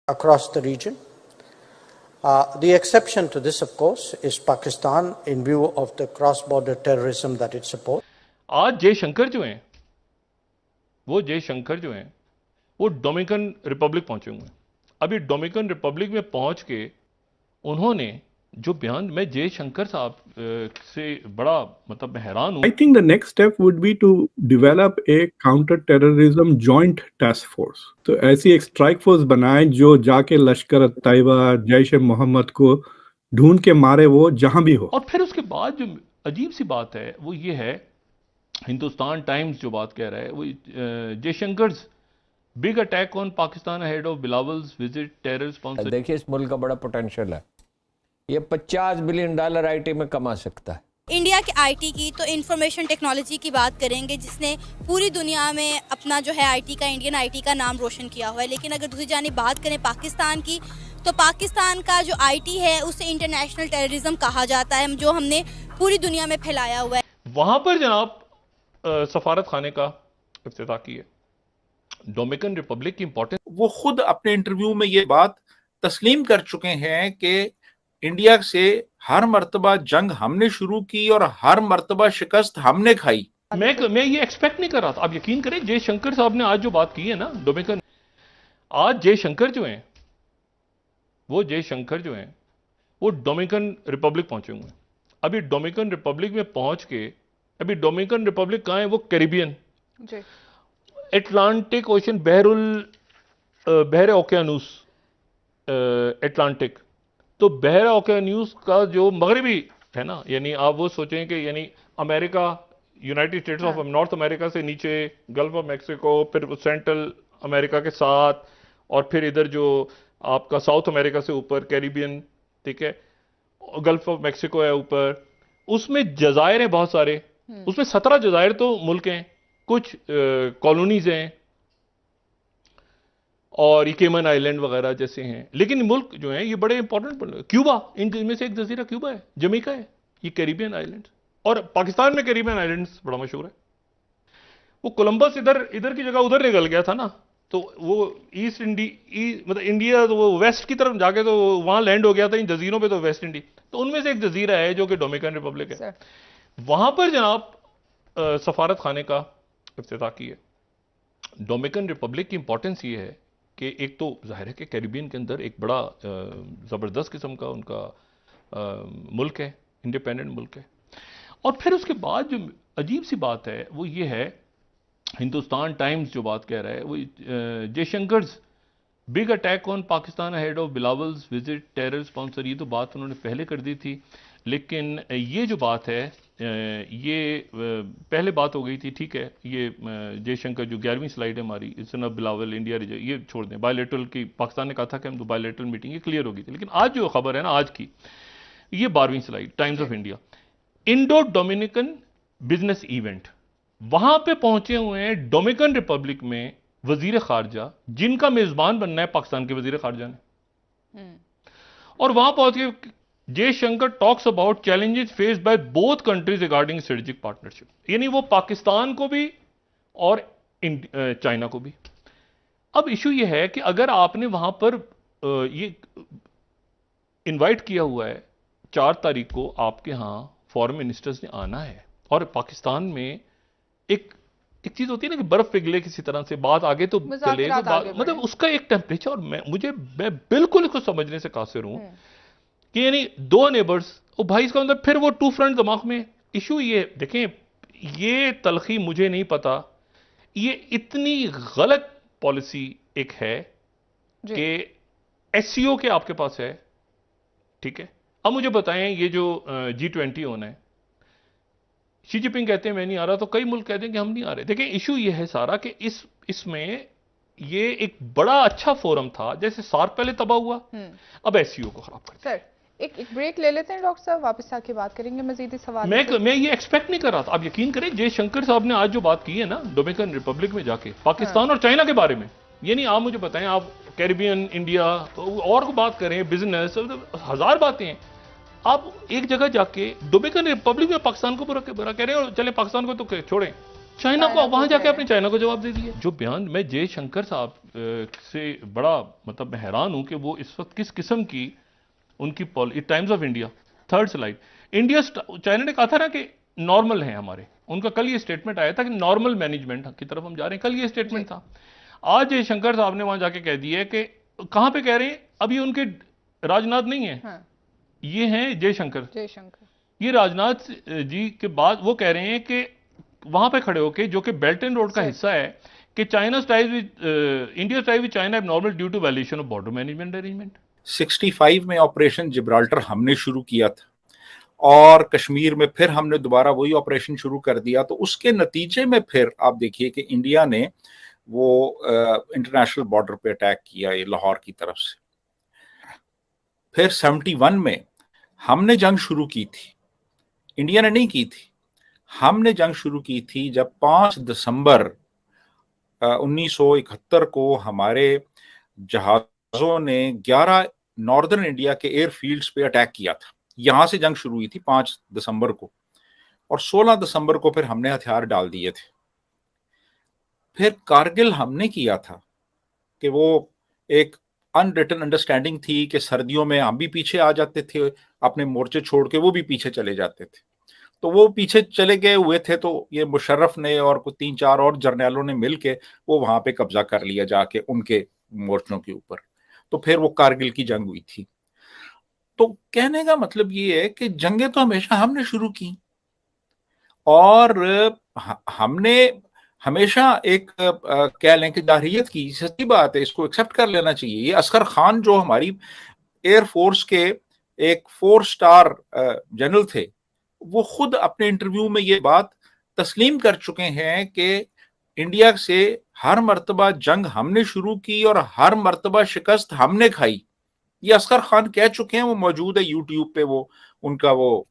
across the region. The exception to this, of course, is Pakistan in view of the cross-border terrorism that it supports. आज जयशंकर जो हैं, वो Dominican Republic पहुंचे हुए हैं। अभी डोमिनिकन रिपब्लिक में पहुंच के उन्होंने जो बयान, मैं जयशंकर साहब से बड़ा मतलब मैं हैरान हूं। I think the next step would be to develop a counter-terrorism joint task force. तो ऐसी एक स्ट्राइक फोर्स बनाए जो जाके लश्कर तैयबा, जैश ए मोहम्मद को ढूंढ के मारे वो जहां भी हो। और फिर उसके बाद जो अजीब सी बात है वो ये है, हिंदुस्तान टाइम्स जो बात कह रहा है वो Jaishankar's big attack on Pakistan ahead of Bilawal's visit terror sponsor. देखिए इस मुल्क का बड़ा पोटेंशियल है, ये $50 बिलियन आईटी में कमा सकता है। इंडिया के आईटी की तो इंफॉर्मेशन टेक्नोलॉजी की बात करेंगे जिसने पूरी दुनिया में अपना जो है आईटी का, इंडियन आईटी का नाम रोशन किया हुआ है। लेकिन अगर दूसरी जानिब बात करें पाकिस्तान की, तो पाकिस्तान का जो आईटी है उसे इंटरनेशनल टेररिज्म कहा जाता है, जो हमने पूरी दुनिया में फैलाया हुआ है। वहां पर जनाब सफारत खाने का इफ्तिताह किया। डोमिनिकन रिपब्लिक की इंपॉर्टेंस, वो खुद अपने इंटरव्यू में ये बात तस्लीम कर चुके हैं कि इंडिया से हर मर्तबा जंग हमने शुरू की और हर मर्तबा शिकस्त हमने खाई। मैं ये एक्सपेक्ट नहीं कर रहा था। आप यकीन करें, जयशंकर साहब ने आज जो बात की है ना डोमिनिकन, आज जयशंकर जो हैं वो डोमिनिकन रिपब्लिक पहुंचे हुए हैं। अभी डोमिनिकन रिपब्लिक में पहुंच के, अभी डोमिनिकन रिपब्लिक कहाँ है? वो कैरिबियन, एटलांटिक ओशन, बहर ओकेयानूस एटलांटिक। तो बहर ओकेयानूस का जो मगरबी है ना, यानी आप वो सोचें कि यानी America, United states of north America से नीचे गल्फ ऑफ मैक्सिको, फिर सेंट्रल अमेरिका के साथ, और फिर इधर जो आपका साउथ अमेरिका से ऊपर कैरिबियन, ठीक है, गल्फ ऑफ मैक्सिको है ऊपर, उसमें जजायर हैं बहुत सारे, उसमें 17 जजायर तो मुल्क हैं, कुछ कॉलोनीज हैं और ये केमन आइलैंड वगैरह जैसे हैं। लेकिन मुल्क जो हैं ये बड़े इंपॉर्टेंट, क्यूबा, इनमें से एक जजीरा क्यूबा है, जमैका है, ये कैरिबियन आइलैंड। और पाकिस्तान में कैरिबियन आइलैंड्स बड़ा मशहूर है। वो कोलंबस इधर की जगह उधर निकल गया था ना, तो वो मतलब इंडिया, तो वो वेस्ट की तरफ जाके तो वहां लैंड हो गया था, इन जजीरों पे तो वेस्ट इंडी। तो उनमें से एक जजीरा है जो कि डोमिनिकन रिपब्लिक है। वहां पर जनाब सफारत खाने का इफ्तिताह किया। डोमिनिकन रिपब्लिक की इंपॉर्टेंस ये है कि एक तो जाहिर है कि कैरिबियन के अंदर एक बड़ा ज़बरदस्त किस्म का उनका मुल्क है, इंडिपेंडेंट मुल्क है। और फिर उसके बाद जो अजीब सी बात है वो ये है, हिंदुस्तान टाइम्स जो बात कह रहा है वो Jaishankar's big attack on Pakistan ahead of Bilawal's visit terror sponsor. ये तो बात उन्होंने पहले कर दी थी, लेकिन ये जो बात है ये पहले बात हो गई थी, ठीक है। ये जयशंकर जो 11वीं स्लाइड है हमारी, इसन ऑफ बिलावल इंडिया, ये छोड़ दें, बायलेटरल की पाकिस्तान ने कहा था कि हम तो बायलेटरल मीटिंग, ये क्लियर हो गई थी। लेकिन आज जो खबर है ना आज की, ये 12वीं slide, times of India, Indo Dominican business event, वहां पे पहुंचे हुए हैं डोमिनिकन रिपब्लिक में वजीर खारजा, जिनका मेजबान बनना है पाकिस्तान के वजीर खारजा ने। और वहां पहुंच के Jaishankar talks about challenges faced by both countries regarding strategic partnership, यानी वो पाकिस्तान को भी और चाइना को भी। अब इशू ये है कि अगर आपने वहां पर ये इनवाइट किया हुआ है 4 तारीख को, आपके यहां फॉरेन मिनिस्टर्स ने आना है, और पाकिस्तान में एक चीज होती है ना कि बर्फ पिघले किसी तरह से, बात आगे तो चले, मतलब उसका एक टेम्परेचर, मैं बिल्कुल इसको समझने से कासिर हूं कि यानी 2 नेबर्स, ओ भाई, इसका मतलब फिर वो 2 फ्रंट दिमाग में। इशू ये देखें, ये तलखी मुझे नहीं पता, ये इतनी गलत पॉलिसी एक है कि एससीओ के आपके पास है, ठीक है। अब मुझे बताएं, ये जो G20 होना है, शी जिनपिंग कहते हैं मैं नहीं आ रहा, तो कई मुल्क कहते हैं कि हम नहीं आ रहे। देखिए इशू ये है सारा कि इसमें ये एक बड़ा अच्छा फोरम था, जैसे सार्क पहले तबाह हुआ, अब एससीओ को खराब कर दिया। सर एक ब्रेक ले लेते हैं डॉक्टर साहब, वापस आके बात करेंगे मजीद इस सवाल। मैं ये एक्सपेक्ट नहीं कर रहा था। आप यकीन करें, जयशंकर साहब ने आज जो बात की है ना डोमिनिकन रिपब्लिक में जाके पाकिस्तान और चाइना के बारे में, ये नहीं आप मुझे बताएं, आप कैरिबियन, इंडिया और को बात करें, बिजनेस, 1000 बातें हैं। आप एक जगह जाके डोमिनिकन रिपब्लिक में पाकिस्तान को बुरा कह रहे हैं, और चले पाकिस्तान को तो छोड़ें, चाइना को चाइना वहां को जाके कह अपने चाइना को जवाब दे दिया। जो बयान मैं जयशंकर साहब से बड़ा मतलब मैं हैरान हूं कि वो इस वक्त किस किस्म की उनकी times of India 3rd slide, India China ने कहा था ना कि नॉर्मल है हमारे, उनका कल ये स्टेटमेंट आया था कि नॉर्मल मैनेजमेंट की तरफ हम जा रहे हैं, कल ये स्टेटमेंट था। आज जयशंकर साहब ने वहां जाके कह दिया कि कहां पे कह रहे हैं, अब ये उनके राजनाथ नहीं है, हाँ, ये हैं जयशंकर। जयशंकर। ये राजनाथ जी के बाद वो कह रहे हैं कि वहां पे खड़े होके, जो कि बेल्ट एंड रोड का हिस्सा है, कि China ties with India ties with China abnormal due to violation of border management arrangement. 65 में ऑपरेशन जिब्राल्टर हमने शुरू किया था और कश्मीर में फिर हमने दोबारा वही ऑपरेशन शुरू कर दिया। तो उसके नतीजे में फिर आप देखिए कि इंडिया ने वो इंटरनेशनल बॉर्डर पे अटैक किया, ये लाहौर की तरफ से। फिर 71 में हमने जंग शुरू की थी, इंडिया ने नहीं की थी, हमने जंग शुरू की थी जब 5 दिसंबर 1971 को हमारे जहाज़ों ने 11 नॉर्दर्न इंडिया के एयरफील्ड्स पे अटैक किया था। यहां से जंग शुरू हुई थी 5 दिसंबर को, और 16 दिसंबर को फिर हमने हथियार डाल दिए थे। फिर कारगिल हमने किया था कि वो एक अनरिटन अंडरस्टैंडिंग थी कि सर्दियों में हम भी पीछे आ जाते थे, अपने मोर्चे छोड़ के वो भी पीछे चले जाते थे। तो वो पीछे चले गए हुए थे, तो ये मुशर्रफ ने और कुछ 3-4 और जर्नैलों ने मिलके वो वहां पे कब्जा कर लिया जाके उनके मोर्चों के ऊपर। तो फिर वो कारगिल की जंग हुई थी। तो कहने का मतलब ये है कि जंगें तो हमेशा हमने शुरू की, और हमने हमेशा एक कह लें कि जारहियत की, सच्ची बात है, इसको एक्सेप्ट कर लेना चाहिए। ये असगर खान जो हमारी एयरफोर्स के एक 4 स्टार जनरल थे, वो खुद अपने इंटरव्यू में ये बात तस्लीम कर चुके हैं कि इंडिया से हर मर्तबा जंग हमने शुरू की और हर मर्तबा शिकस्त हमने खाई। ये असगर खान कह चुके हैं, वो मौजूद है यूट्यूब पे, वो उनका वो